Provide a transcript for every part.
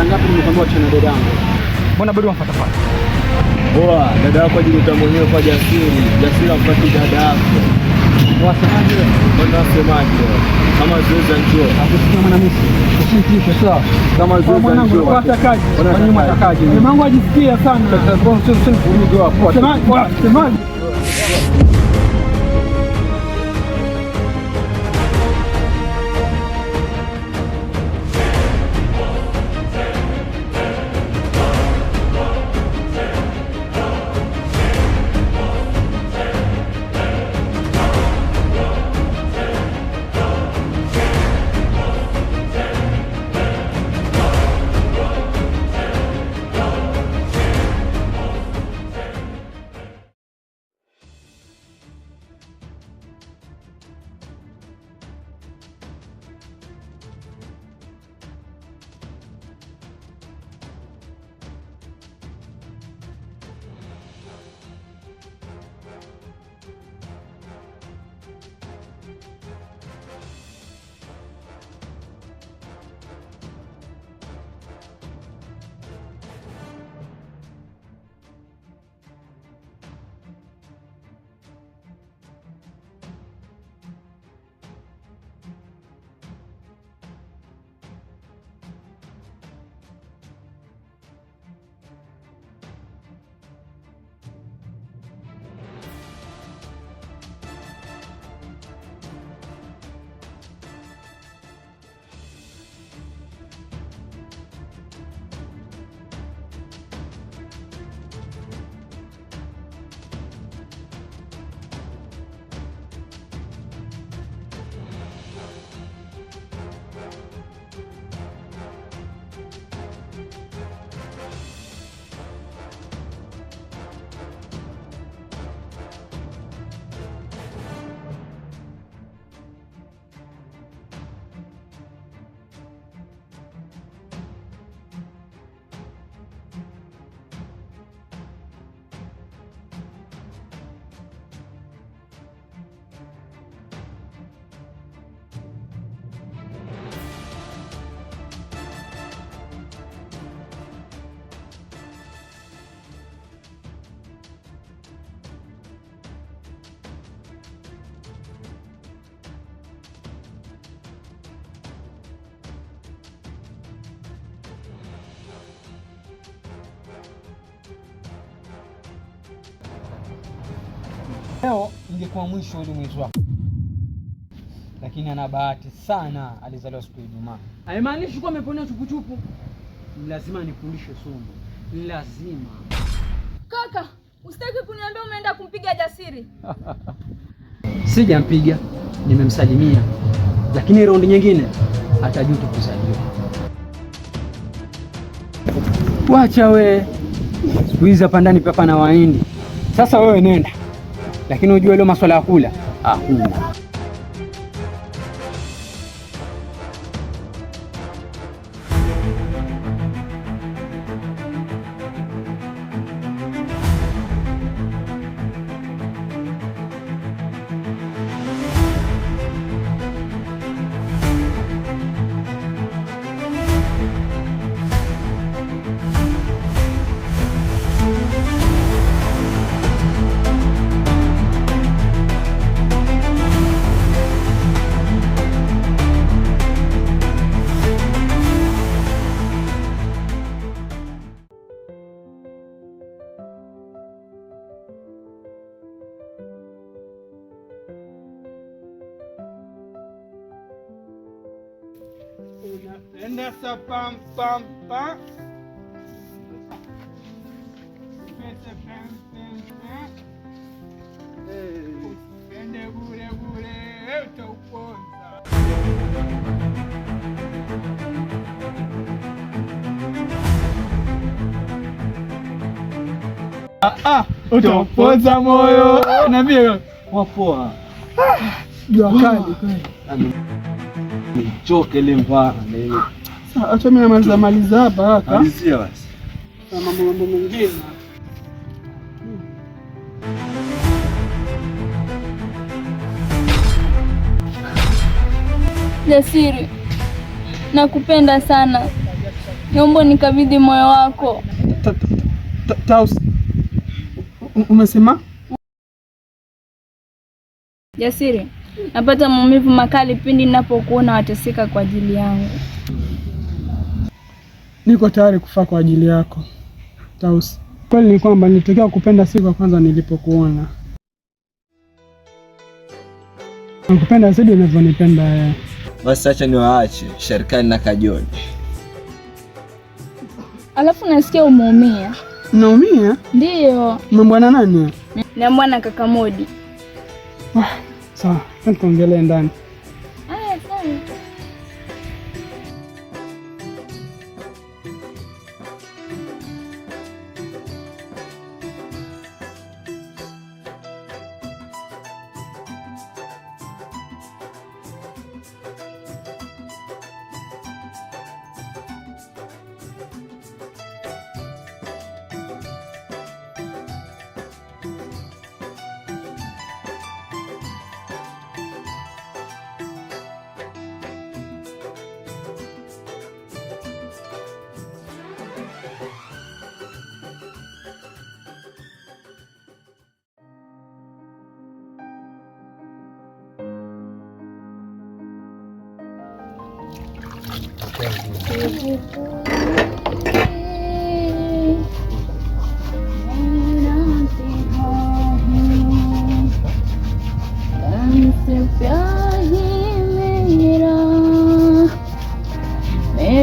ngapi nimekwambia achana dada yangu? Mbona bado unamfuata? Poa, dada yako ajiruta mwenyewe kwa Jasiri. Jasiri ampati dada yako. Wasemaje wewe? Mbona wasemaje? Kama zoeza njoo. Akusikia mwanamisi. Usimtishe sawa. Kama zoeza njoo. Unapata kazi. Kwa nini unatakaje? Mwanangu ajisikia sana. Sasa ndio hapo. Semaje? Leo ingekuwa mwisho ule mwezi wako, lakini ana bahati sana, alizaliwa siku ya Ijumaa. Haimaanishi kuwa ameponea chupuchupu. Lazima nifundishe somo, lazima. Kaka, usitaki kuniambia umeenda kumpiga Jasiri? Sijampiga, nimemsalimia, lakini raundi nyingine atajuta kuzaliwa. Wacha we, siku hizi hapa ndani papa na Wahindi. Sasa wewe nenda, lakini ujue leo masuala ya kula hakuna. Enda sa pam pam pam. Ende bure bure utauponza. Utauponza moyo. Niambie wapoa. Jua kali. Choke ile mvaa na sasa acha mimi namaliza hapa hapa. Malizia basi. Mambo mengine. Jasiri, nakupenda sana. Naomba nikabidhi moyo wako. Tausi, umesema? Jasiri, napata maumivu makali pindi ninapokuona wateseka kwa ajili yangu. Niko tayari kufa kwa ajili yako Tausi. Kweli ni kwamba nilitokea kupenda siku ya kwanza nilipokuona. Nakupenda zaidi unavyonipenda wewe. Basi acha niwaache Sharkani na Kajoli. Alafu nasikia umeumia. Unaumia? Ndiyo. Umeambwa na nani? Niambwa na kaka Modi. Sawa, tuongelee ndani. Sawa.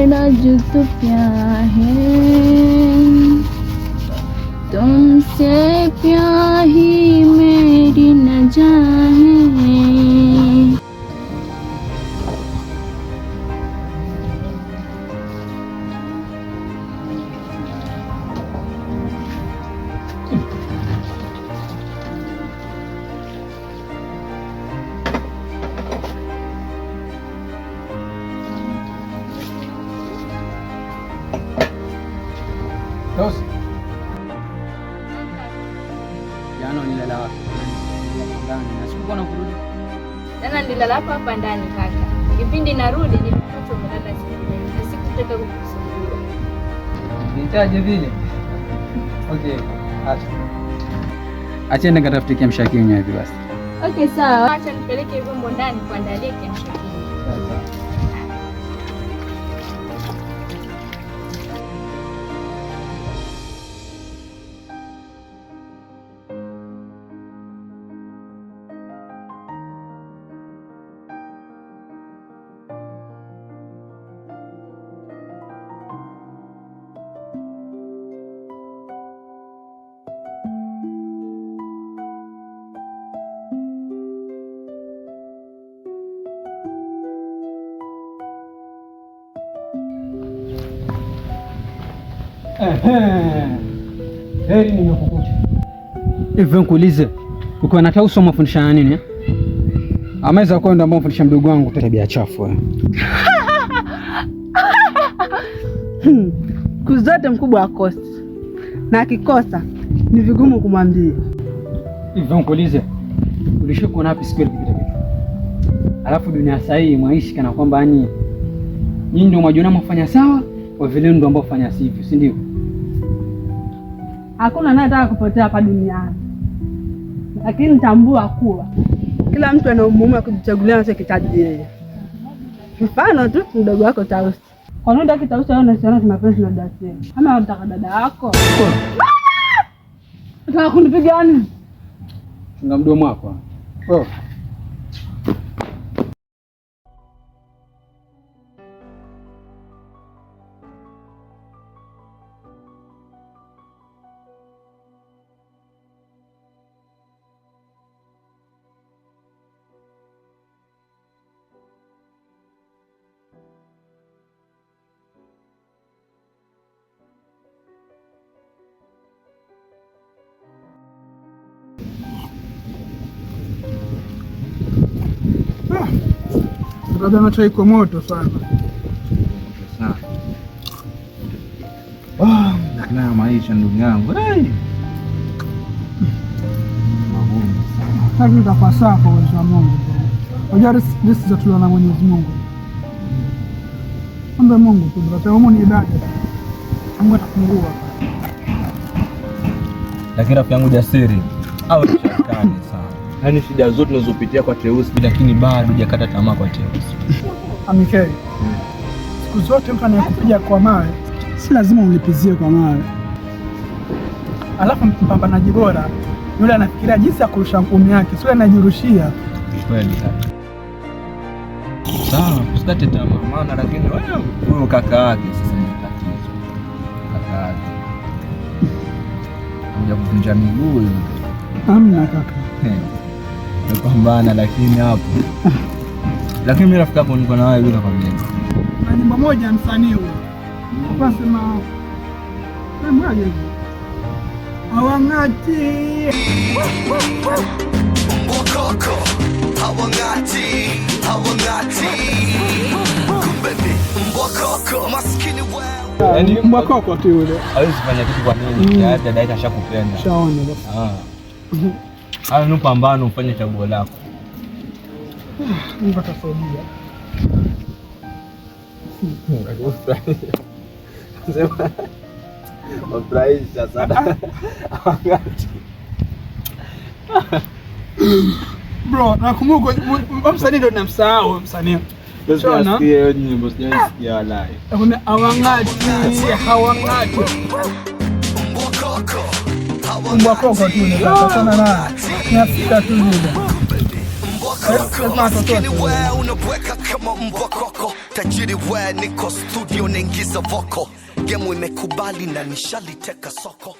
मेरा जुत प्यार है तुमसे प्यार ही मेरी न जाने Tausi. Jana nilala wapi? Ndani. Na sikuwa nakurudi. Jana nilala hapa ndani kaka. Kipindi narudi nilikuta umelala chini. Na sikutaka kukusumbua. Nitaje vile? Okay, acha nenda katafute kiamsha kinywa hivi basi. Okay, sawa. Acha nipeleke vyombo ndani kuandalia kiamsha kinywa. Sawa. Heri nimekukuta. Hivyo nikuulize, ukiwa na Tausi umefundisha nini? Amaweza kuwa ndo ambao mfundisha mdogo wangu tabia chafu wewe. Siku zote mkubwa akosi. Na akikosa ni vigumu kumwambia. Hivyo nikuulize, ulishuku na wapi siku ile kipita kitu? Alafu dunia sasa hii mwaishi kana kwamba nyinyi ndio mwajiona mfanya sawa, kwa vile ndio ambao fanya sivyo, si ndio? Hakuna anayetaka kupotea hapa duniani. Lakini tambua kuwa kila mtu ana umuhimu wa kujichagulia anachokitaji yeye. Mfano tu mdogo wako Tausi. Kwa nini unataka Tausi aone unahusiana na mapenzi na dada yako? Ama unataka dada yako? Unataka kunipiga nini? Chunga mdomo wako. Oh. Labda macho iko moto sana. Na maisha ndugu yangu. Sasa tutakuwa sawa kwa uwezo wa Mungu. Unajua riziki zetu na Mwenyezi Mungu. Omba Mungu tu, brother, ni ibada. Mungu atafungua. Lakini rafiki yangu Jasiri au shakani sana. Yaani shida zote tunazopitia kwa Teusi, lakini bado hujakata tamaa kwa Teusi. Amikeli. Siku zote mtu anayekupiga kwa mawe si lazima ulipizie kwa mawe. Alafu mpambanaji bora yule anafikiria jinsi ya kurusha ngumi yake, sio anajirushia. Kweli. Sawa, usikate tamaa maana, lakini wewe kaka yake sasa ni tatizo. Kaka yake unja kuvunja miguu hivi. Amna kaka. Napambana lakini hapo. Lakini mimi rafiki yako niko na wewe bila kwambia. Na nyimbo moja msanii huyo. Akasema mwaje hivi. Hawangati. Mbokoko. Hawangati. Kumbe mbokoko maskini wewe. Yaani mbokoko tu yule. Hawezi kufanya kitu kwa nini? Hata dada ashakupenda. Shaona basi. Haya ni pambano, ufanye chaguo lako. Mungu atasaidia. Sema wafurahisha sana. Bro, nakumbuka msanii ndo namsahau msanii. Sasa hiyo nyimbo sijasikia walai. Nakwambia hawangati. Mbokoko tu ni sana na. Nafika tu ile. Maskini wewe unabweka kama mbokoko. Tajiri wewe niko studio naingiza voko. Gemu imekubali na nishaliteka soko.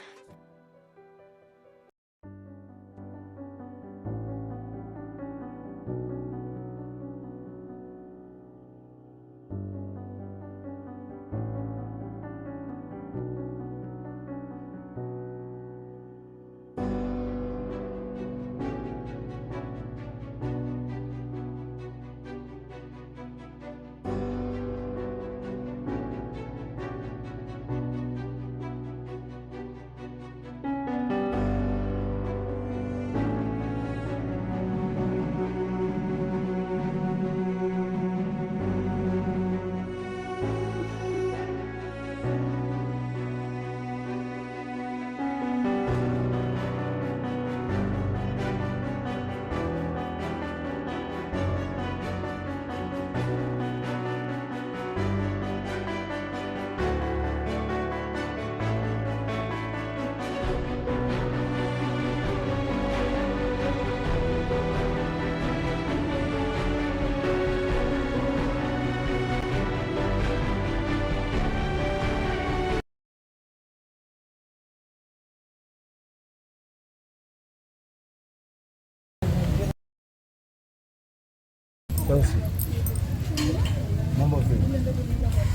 Mambo vipi?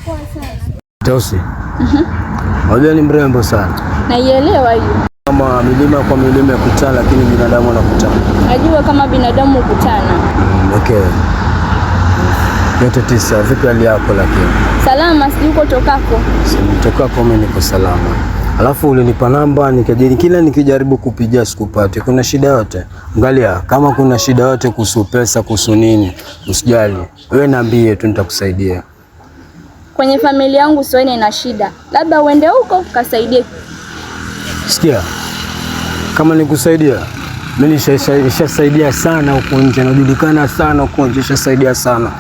Poa sana. Teusi. Unajua ni mrembo sana. Naielewa hiyo. Kama milima kwa milima kukutana, lakini binadamu wanakutana. Najua kama binadamu hukutana. Okay. Yote tisa, vipi hali yako lakini? Salama, si uko tokako? Tokako mimi niko salama. Alafu ulinipa namba kila nikijaribu kupigia sikupati. Kuna shida yote? Angalia, kama kuna shida yote kuhusu pesa, kuhusu nini, usijali. Wewe niambie tu nitakusaidia. Kwenye familia yangu sioni ina shida. Labda uende huko kasaidie. Sikia. Kama nikusaidia, mimi nishasaidia sana huko nje, najulikana sana huko nje, nishasaidia sana.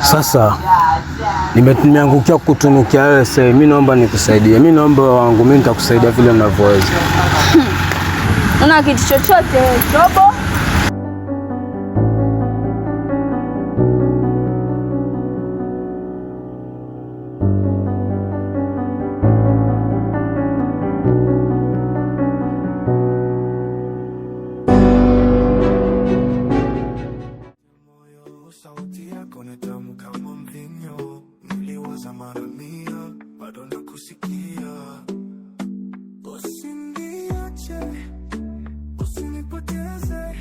Sasa nimeangukia kutunukia wewe sasa, mimi naomba nikusaidie. Mimi naomba wangu, mimi nitakusaidia vile ninavyoweza. Una kitu chochote chobo? Sauti yako ni tamu kama mvinyo, niliwaza mara mia, bado nakusikia. Usiniache, usinipoteze.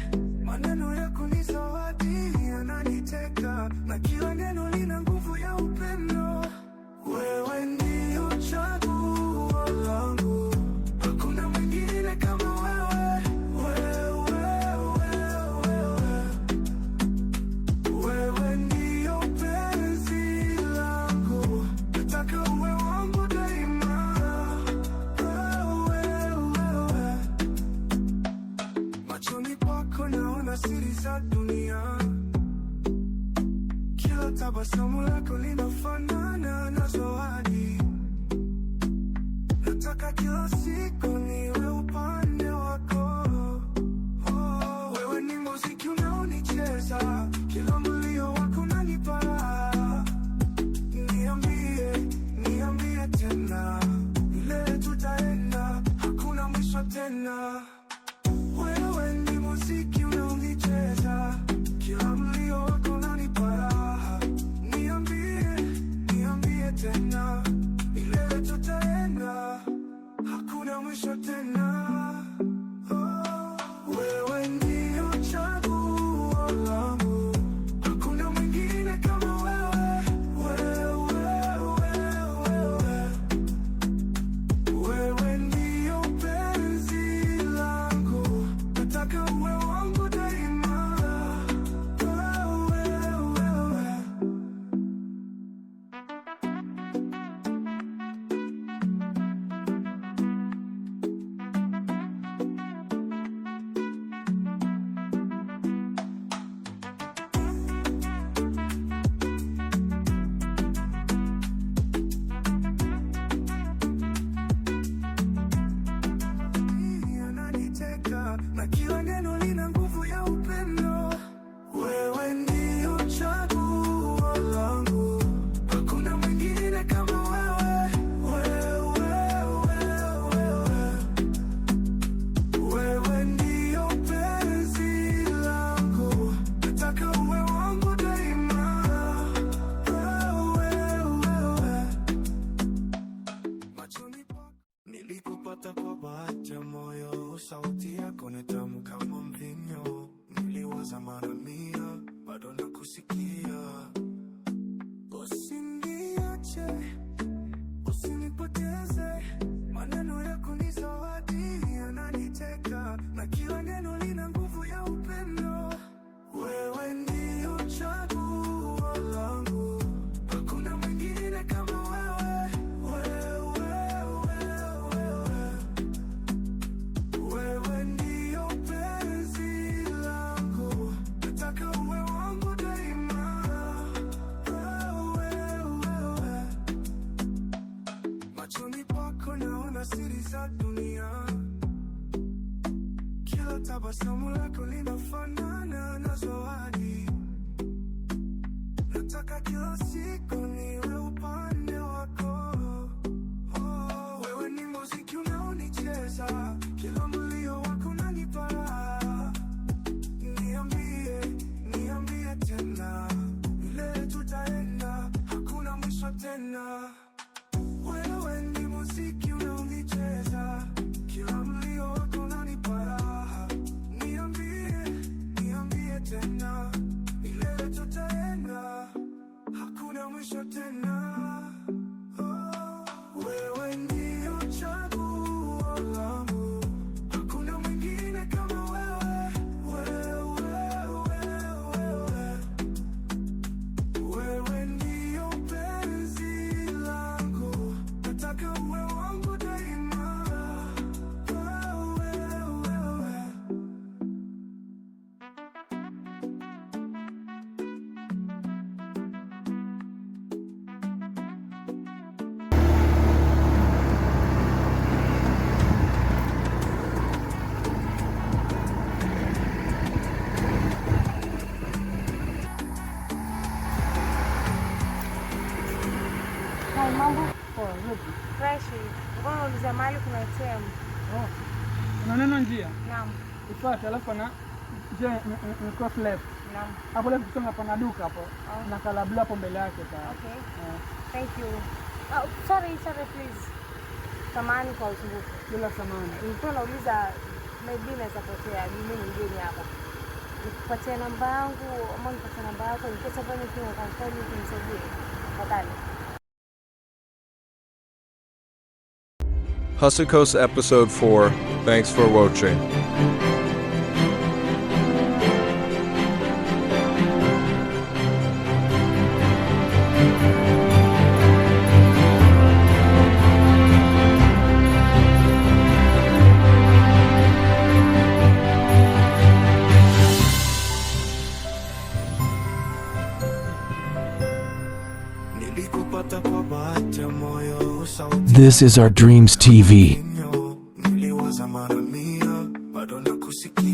tabasamu lako linafanana na zawadi. Nataka kila siku niwe upande wako. Wewe ni muziki unaonicheza, kila mlio wako unanipa raha. Niambie tena, milele tutaenda, hakuna mwisho tena. Wewe ni muziki unaonicheza, kila mlio wako unanipa raha. Niambie tena, milele tutaenda, hakuna mwisho tena. Wewe ndio chaguo langu, hakuna mwingine kama wewe. Wewe ndio penzi langu, nataka uwe wangu daima. Ananiteka na kila neno lina nguvu ya upendo. Wewe ndio chaguo langu, hakuna mwingine kama wewe. Wewe ndio penzi langu, nataka uwe wangu daima. Machoni pako nilikupata kwa bahati ya moyo, sauti yako ni tamu kama mvinyo. Niliwaza mara mia, bado nakusikia. Usiniache, usinipoteze, maneno yako ni zawadi. Yananiteka na kila neno lina nguvu ya upendo. Wewe ndio chaguo langu, hakuna mwingine kama wewe. Wewe ndio penzi langu, nataka uwe wangu daima. Machoni pako naona siri za dunia, kila tabasamu lako linafanana na zawadi. Nataka kila siku niwe upande wako. Wewe ni muziki unaonicheza, kila mlio wako unanipa raha. Niambie tena, milele tutaenda, hakuna mwisho tena. Wewe ni muziki unaonicheza, kila mlio wako unanipa raha. Niambie tena, milele tutaenda, hakuna mwisho tena. Wewe ndio chaguo langu, hakuna mwingine kama wewe. Wewe ndio penzi langu, nataka uwe wangu daima. Mambo fresh. Ngoja uliza mahali kuna ATM. Una neno njia? Naam. Ifuate, alafu na njia ni cross left. Naam. Hapo left kusonga pana duka hapo. Na kalabla hapo mbele yake sasa. Okay. Thank you. Sorry please. Samahani kwa usumbufu. Bila samahani. Nilikuwa nauliza maybe naweza potea, mimi ni mgeni hapa. Nikupatie namba yangu ama nipatie namba yako in case of anything I can call you kunisaidie. Tafadhali. Hustle Coast Episode 4. Thanks for watching. hata kwa bahati ya moyo sauti This is our Dreams TV. niliwaza mara mia bado nakusikia